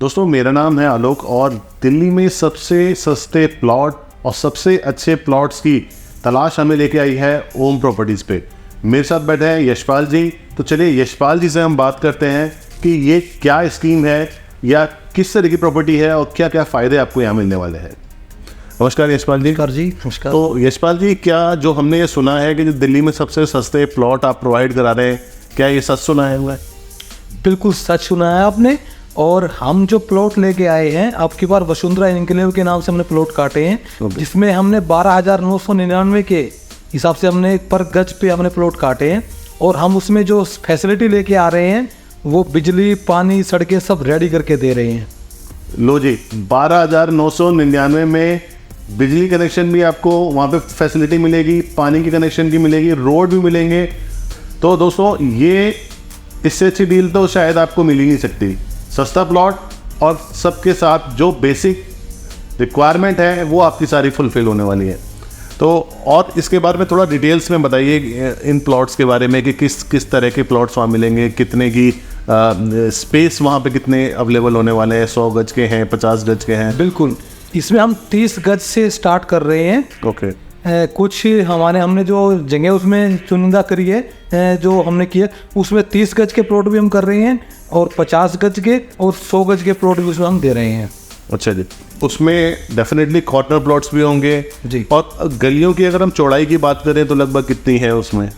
दोस्तों मेरा नाम है आलोक और दिल्ली में सबसे सस्ते प्लॉट और सबसे अच्छे प्लॉट्स की तलाश हमें लेके आई है ओम प्रॉपर्टीज़ पे। मेरे साथ बैठे हैं यशपाल जी। तो चलिए यशपाल जी से हम बात करते हैं कि ये क्या स्कीम है या किस तरह की प्रॉपर्टी है और क्या क्या फ़ायदे आपको यहाँ मिलने वाले हैं। नमस्कार यशपाल जी। नमस्कार। तो यशपाल जी, क्या जो हमने ये सुना है कि जो दिल्ली में सबसे सस्ते प्लॉट आप प्रोवाइड करा रहे हैं, क्या ये सच सुना है हुआ है? बिल्कुल सच सुना है आपने। और हम जो प्लॉट लेके आए हैं आपकी बार वसुंधरा एन्क्लेव के नाम से हमने प्लॉट काटे हैं, जिसमें हमने 12,999 के हिसाब से हमने पर गज पे हमने प्लॉट काटे हैं। और हम उसमें जो फैसिलिटी लेके आ रहे हैं वो बिजली, पानी, सड़कें सब रेडी करके दे रहे हैं। लो जी, 12,999 में बिजली कनेक्शन भी आपको वहाँ पे फैसिलिटी मिलेगी, पानी की कनेक्शन भी मिलेगी, रोड भी मिलेंगे। तो दोस्तों ये इससे अच्छी डील तो शायद आपको मिल ही नहीं सकती। सस्ता प्लॉट और सबके साथ जो बेसिक रिक्वायरमेंट है वो आपकी सारी फुलफिल होने वाली है। तो और इसके बारे में थोड़ा डिटेल्स में बताइए इन प्लॉट्स के बारे में कि किस तरह के प्लॉट्स वहाँ मिलेंगे, कितने की स्पेस वहाँ पे कितने अवेलेबल होने वाले हैं, 100 गज के हैं, 50 गज के हैं? बिल्कुल, इसमें हम 30 गज से स्टार्ट कर रहे हैं। ओके। कुछ हमने जो जगह उसमें चुनिंदा करी है, जो हमने किया उसमें 30 गज के प्लॉट भी हम कर रहे हैं और 50 गज के और 100 गज के प्लॉट भी उसमें हम दे रहे हैं। अच्छा जी, उसमें डेफिनेटली कॉर्नर प्लॉट्स भी होंगे जी। और गलियों की अगर हम चौड़ाई की बात करें तो लगभग कितनी है उसमें?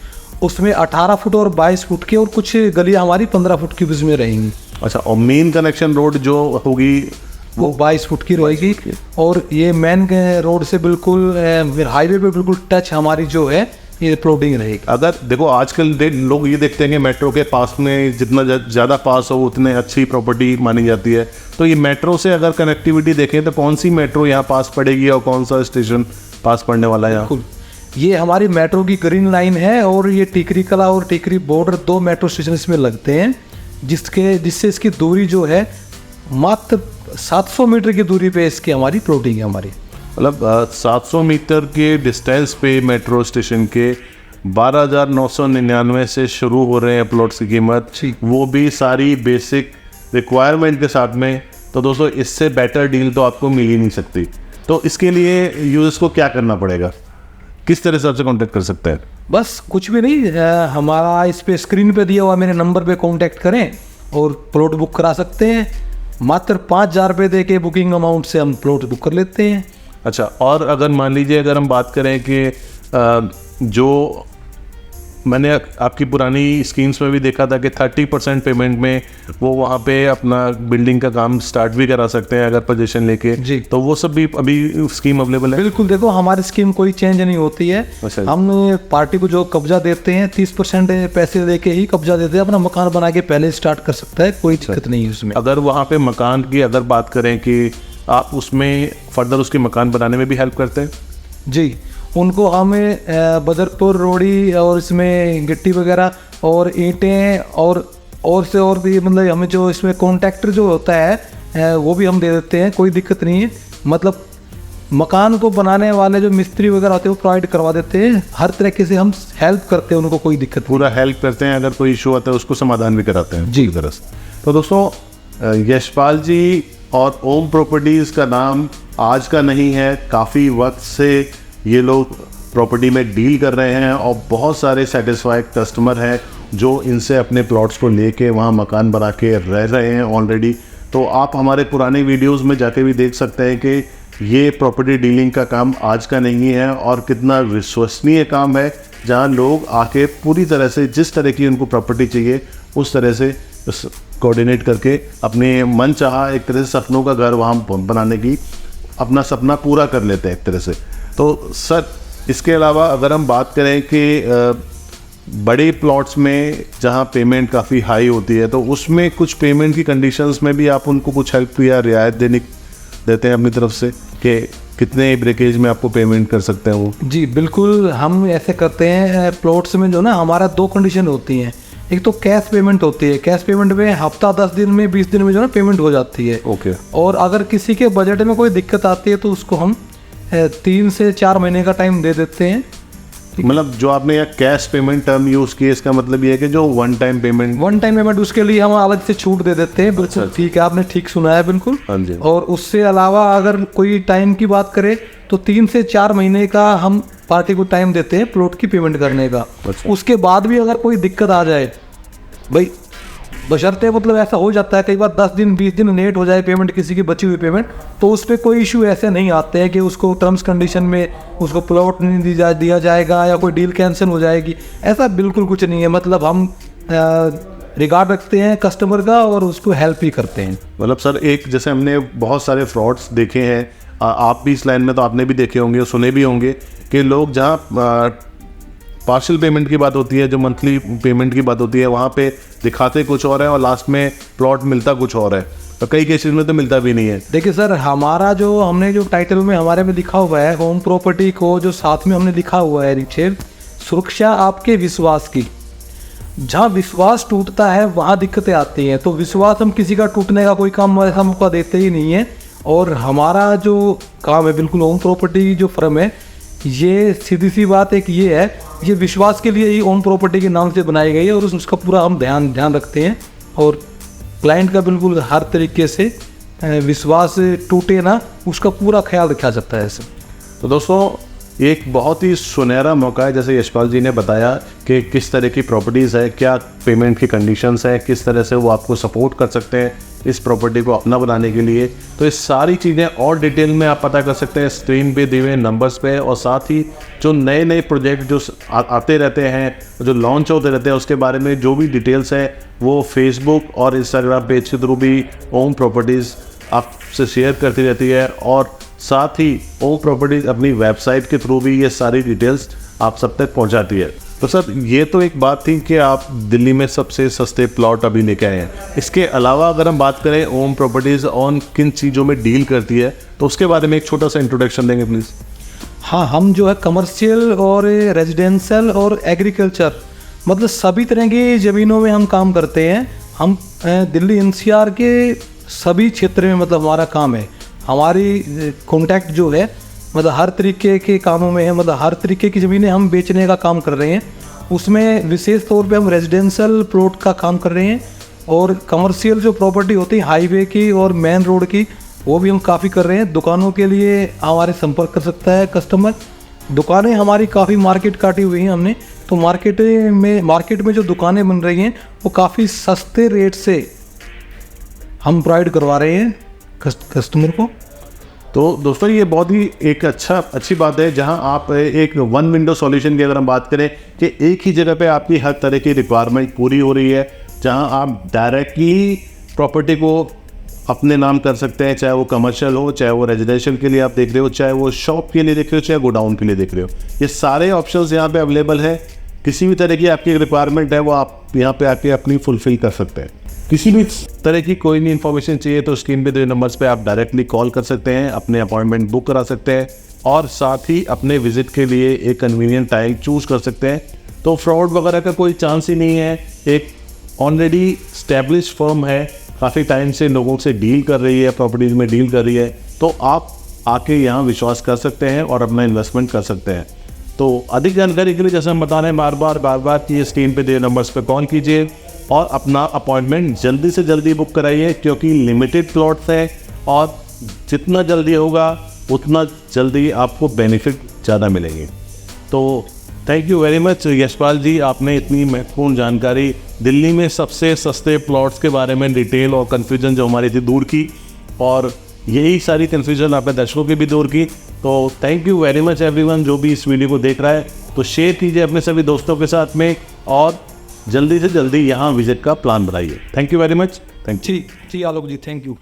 उसमें 18 फुट और 22 फुट की और कुछ गलियाँ हमारी 15 फुट की उसमें रहेंगी। अच्छा, और मेन कनेक्शन रोड जो होगी वो 22 फुट की रहेगी। और ये मेन रोड से बिल्कुल हाईवे पे बिल्कुल टच हमारी जो है ये प्लॉटिंग रहेगी। अगर देखो आजकल लोग ये देखते हैं कि मेट्रो के पास में जितना ज़्यादा पास हो उतने अच्छी प्रॉपर्टी मानी जाती है। तो ये मेट्रो से अगर कनेक्टिविटी देखें तो कौन सी मेट्रो यहाँ पास पड़ेगी और कौन सा स्टेशन पास पड़ने वाला है? बिल्कुल, ये हमारी मेट्रो की ग्रीन लाइन है और ये टिकरी कला और टिकरी बॉर्डर 2 मेट्रो स्टेशन इसमें लगते हैं, जिससे इसकी दूरी जो है मात्र 700 मीटर की दूरी पे इसकी हमारी प्लॉटिंग है। हमारी मतलब 700 मीटर के डिस्टेंस पे मेट्रो स्टेशन के 12,999 से शुरू हो रहे हैं प्लॉट्स की कीमत, वो भी सारी बेसिक रिक्वायरमेंट के साथ में। तो दोस्तों इससे बेटर डील तो आपको मिल ही नहीं सकती। तो इसके लिए यूजर्स को क्या करना पड़ेगा, किस तरह से आपसे कांटेक्ट कर सकते हैं? बस कुछ भी नहीं, हमारा इस पे स्क्रीन पे दिया हुआ मेरे नंबर पे कांटेक्ट करें और प्लॉट बुक करा सकते हैं। मात्र 5,000 रुपये दे के बुकिंग अमाउंट से हम प्लॉट बुक कर लेते हैं। अच्छा, और अगर मान लीजिए अगर हम बात करें कि जो मैंने आपकी पुरानी स्कीम्स में भी देखा था कि 30% पेमेंट में वो वहाँ पे अपना बिल्डिंग का काम स्टार्ट भी करा सकते हैं अगर पोजीशन लेके जी, तो वो सब भी अभी स्कीम अवेलेबल है? बिल्कुल, देखो हमारी स्कीम कोई चेंज नहीं होती है। हम पार्टी को जो कब्जा देते हैं 30% पैसे दे के ही कब्जा देते हैं, अपना मकान बना के पहले स्टार्ट कर सकता है, कोई दिक्कत नहीं है उसमें। अगर वहाँ पे मकान की अगर बात करें कि आप उसमें फर्दर उसके मकान बनाने में भी हेल्प करते हैं? जी, उनको हमें बदरपुर रोड़ी और इसमें गिट्टी वगैरह और ईंटें और से और भी, मतलब हमें जो इसमें कॉन्ट्रैक्टर जो होता है वो भी हम दे देते हैं, कोई दिक्कत नहीं है। मतलब मकान को बनाने वाले जो मिस्त्री वगैरह होते हैं वो प्रोवाइड करवा देते हैं, हर तरीके से हम हेल्प करते हैं उनको, कोई दिक्कत पूरा हेल्प करते हैं, अगर कोई इशू आता है उसको समाधान भी कराते हैं जी तरह से। तो दोस्तों यशपाल जी और ओम प्रॉपर्टीज़ का नाम आज का नहीं है, काफ़ी वक्त से ये लोग प्रॉपर्टी में डील कर रहे हैं और बहुत सारे सेटिस्फाइड कस्टमर हैं जो इनसे अपने प्लॉट्स को लेके वहाँ मकान बना के रह रहे हैं ऑलरेडी। तो आप हमारे पुराने वीडियोस में जाके भी देख सकते हैं कि ये प्रॉपर्टी डीलिंग का काम आज का नहीं है और कितना विश्वसनीय काम है, जहाँ लोग आके पूरी तरह से जिस तरह की उनको प्रॉपर्टी चाहिए उस तरह से कोऑर्डिनेट करके अपने मन चाहा एक तरह से सपनों का घर वहाँ बनाने की अपना सपना पूरा कर लेते हैं एक तरह से। तो सर, इसके अलावा अगर हम बात करें कि बड़े प्लॉट्स में जहां पेमेंट काफ़ी हाई होती है तो उसमें कुछ पेमेंट की कंडीशंस में भी आप उनको कुछ हेल्प या रियायत देते हैं अपनी तरफ से कि कितने ब्रेकेज में आपको पेमेंट कर सकते हैं वो? जी बिल्कुल, हम ऐसे करते हैं। प्लॉट्स में जो ना हमारा 2 कंडीशन होती हैं। एक तो कैश पेमेंट होती है, कैश पेमेंट में हफ्ता 10 दिन में 20 दिन में जो ना पेमेंट हो जाती है। ओके। और अगर किसी के बजट में कोई दिक्कत आती है तो उसको हम 3 से 4 महीने का टाइम दे देते हैं मतलब जो आपने यहाँ कैश पेमेंट टर्म यूज़ की है, इसका मतलब ये है कि जो वन टाइम पेमेंट उसके लिए हम अलग से छूट दे देते हैं। बिल्कुल ठीक है, आपने ठीक सुना है बिल्कुल। हाँ जी। और उससे अलावा अगर कोई टाइम की बात करें तो 3 से 4 महीने का हम पार्टी को टाइम देते हैं प्लॉट की पेमेंट करने का। उसके बाद भी अगर कोई दिक्कत आ जाए भाई, बशर्ते मतलब ऐसा हो जाता है कई बार 10 दिन 20 दिन लेट हो जाए पेमेंट, किसी की बची हुई पेमेंट, तो उस पर कोई इशू ऐसे नहीं आते हैं कि उसको टर्म्स कंडीशन में उसको प्लॉट नहीं दिया जाएगा या कोई डील कैंसिल हो जाएगी। ऐसा बिल्कुल कुछ नहीं है। मतलब हम रिगार्ड रखते हैं कस्टमर का और उसको हेल्प ही करते हैं। मतलब सर, एक जैसे हमने बहुत सारे फ्रॉड्स देखे हैं, आप भी इस लाइन में तो आपने भी देखे होंगे, सुने भी होंगे कि लोग जहाँ पार्शियल पेमेंट की बात होती है, जो मंथली पेमेंट की बात होती है, वहाँ पे दिखाते कुछ और है और लास्ट में प्लॉट मिलता कुछ और है, और कई केसेस में तो मिलता भी नहीं है। देखिए सर, हमारा जो हमने जो टाइटल में हमारे में लिखा हुआ है होम प्रॉपर्टी को, जो साथ में हमने लिखा हुआ है नीचे, सुरक्षा आपके विश्वास की। जहाँ विश्वास टूटता है वहाँ दिक्कतें आती हैं। तो विश्वास हम किसी का टूटने का कोई काम ऐसा मौका देते ही नहीं है। और हमारा जो काम है बिल्कुल होम प्रॉपर्टी जो फर्म है, ये सीधी सी बात एक ये है, ये विश्वास के लिए ही होम प्रॉपर्टी के नाम से बनाई गई है और उसका पूरा हम ध्यान रखते हैं। और क्लाइंट का बिल्कुल हर तरीके से विश्वास टूटे ना, उसका पूरा ख्याल रखा जाता है ऐसे। तो दोस्तों, एक बहुत ही सुनहरा मौका है, जैसे यशपाल जी ने बताया कि किस तरह की प्रॉपर्टीज़ है, क्या पेमेंट की कंडीशंस है, किस तरह से वो आपको सपोर्ट कर सकते हैं इस प्रॉपर्टी को अपना बनाने के लिए। तो ये सारी चीज़ें और डिटेल में आप पता कर सकते हैं स्क्रीन पे दिए हुए नंबर्स पे। और साथ ही जो नए नए प्रोजेक्ट जो आते रहते हैं, जो लॉन्च होते रहते हैं, उसके बारे में जो भी डिटेल्स है वो फेसबुक और इंस्टाग्राम पेज के थ्रू भी होम प्रॉपर्टीज़ आपसे शेयर करती रहती है। और साथ ही होम प्रॉपर्टीज़ अपनी वेबसाइट के थ्रू भी ये सारी डिटेल्स आप सब तक पहुंचाती है। तो सर, ये तो एक बात थी कि आप दिल्ली में सबसे सस्ते प्लॉट अभी लेके आए हैं। इसके अलावा अगर हम बात करें होम प्रॉपर्टीज़ ऑन किन चीज़ों में डील करती है, तो उसके बारे में एक छोटा सा इंट्रोडक्शन देंगे प्लीज़। हाँ, हम जो है कमर्शियल और रेजिडेंशियल और एग्रीकल्चर, मतलब सभी तरह की ज़मीनों में हम काम करते हैं। हम दिल्ली NCR के सभी क्षेत्र में मतलब हमारा काम है। हमारी कॉन्टैक्ट जो है मतलब हर तरीके के कामों में है, मतलब हर तरीके की ज़मीनें हम बेचने का काम कर रहे हैं। उसमें विशेष तौर पे हम रेजिडेंशियल प्लॉट का काम कर रहे हैं और कमर्शियल जो प्रॉपर्टी होती है हाईवे की और मेन रोड की, वो भी हम काफ़ी कर रहे हैं। दुकानों के लिए हमारे संपर्क कर सकता है कस्टमर। दुकानें हमारी काफ़ी मार्केट काटी हुई हैं हमने, तो मार्केट में जो दुकानें बन रही हैं वो काफ़ी सस्ते रेट से हम प्रोवाइड करवा रहे हैं कस्टमर को। तो दोस्तों, ये बहुत ही एक अच्छी बात है, जहां आप एक वन विंडो सॉल्यूशन की अगर हम बात करें कि एक ही जगह पे आपकी हर तरह की रिक्वायरमेंट पूरी हो रही है, जहां आप डायरेक्टली प्रॉपर्टी को अपने नाम कर सकते हैं, चाहे वो कमर्शियल हो, चाहे वो रेजिडेंशियल के लिए आप देख रहे हो, चाहे वो शॉप के लिए देख रहे हो, चाहे गोडाउन के लिए देख रहे हो। ये सारे ऑप्शंस यहाँ पे अवेलेबल है। किसी भी तरह की आपकी रिक्वायरमेंट है वो आप यहाँ पे आके अपनी फुलफिल कर सकते हैं। किसी भी तरह की कोई नहीं इन्फॉर्मेशन चाहिए तो स्क्रीन पे दिए नंबर्स पे आप डायरेक्टली कॉल कर सकते हैं, अपने अपॉइंटमेंट बुक करा सकते हैं और साथ ही अपने विजिट के लिए एक कन्वीनियंट टाइम चूज कर सकते हैं। तो फ्रॉड वगैरह का कोई चांस ही नहीं है। एक ऑलरेडी स्टैब्लिश फर्म है, काफ़ी टाइम से लोगों से डील कर रही है, प्रॉपर्टीज़ में डील कर रही है, तो आप आके यहाँ विश्वास कर सकते हैं और अपना इन्वेस्टमेंट कर सकते हैं। तो अधिक जानकारी के लिए जैसे हम बता रहे हैं बार बार कि ये स्क्रीन पे दिए नंबर्स पे कॉल कीजिए और अपना अपॉइंटमेंट जल्दी से जल्दी बुक कराइए, क्योंकि लिमिटेड प्लॉट्स हैं और जितना जल्दी होगा उतना जल्दी आपको बेनिफिट ज़्यादा मिलेंगे। तो thank you very much Yashpal ji, आपने इतनी महत्वपूर्ण जानकारी दिल्ली में सबसे सस्ते प्लॉट्स के बारे में डिटेल और कन्फ्यूजन जो हमारी थी दूर की, और यही सारी कन्फ्यूजन आपने दर्शकों की भी दूर की। तो thank you very much everyone जो भी इस वीडियो को देख रहा है, तो शेयर कीजिए अपने सभी दोस्तों के साथ में और जल्दी से जल्दी यहाँ विजिट का प्लान बनाइए। Thank you very much. Thank you ji Alok ji, thank you.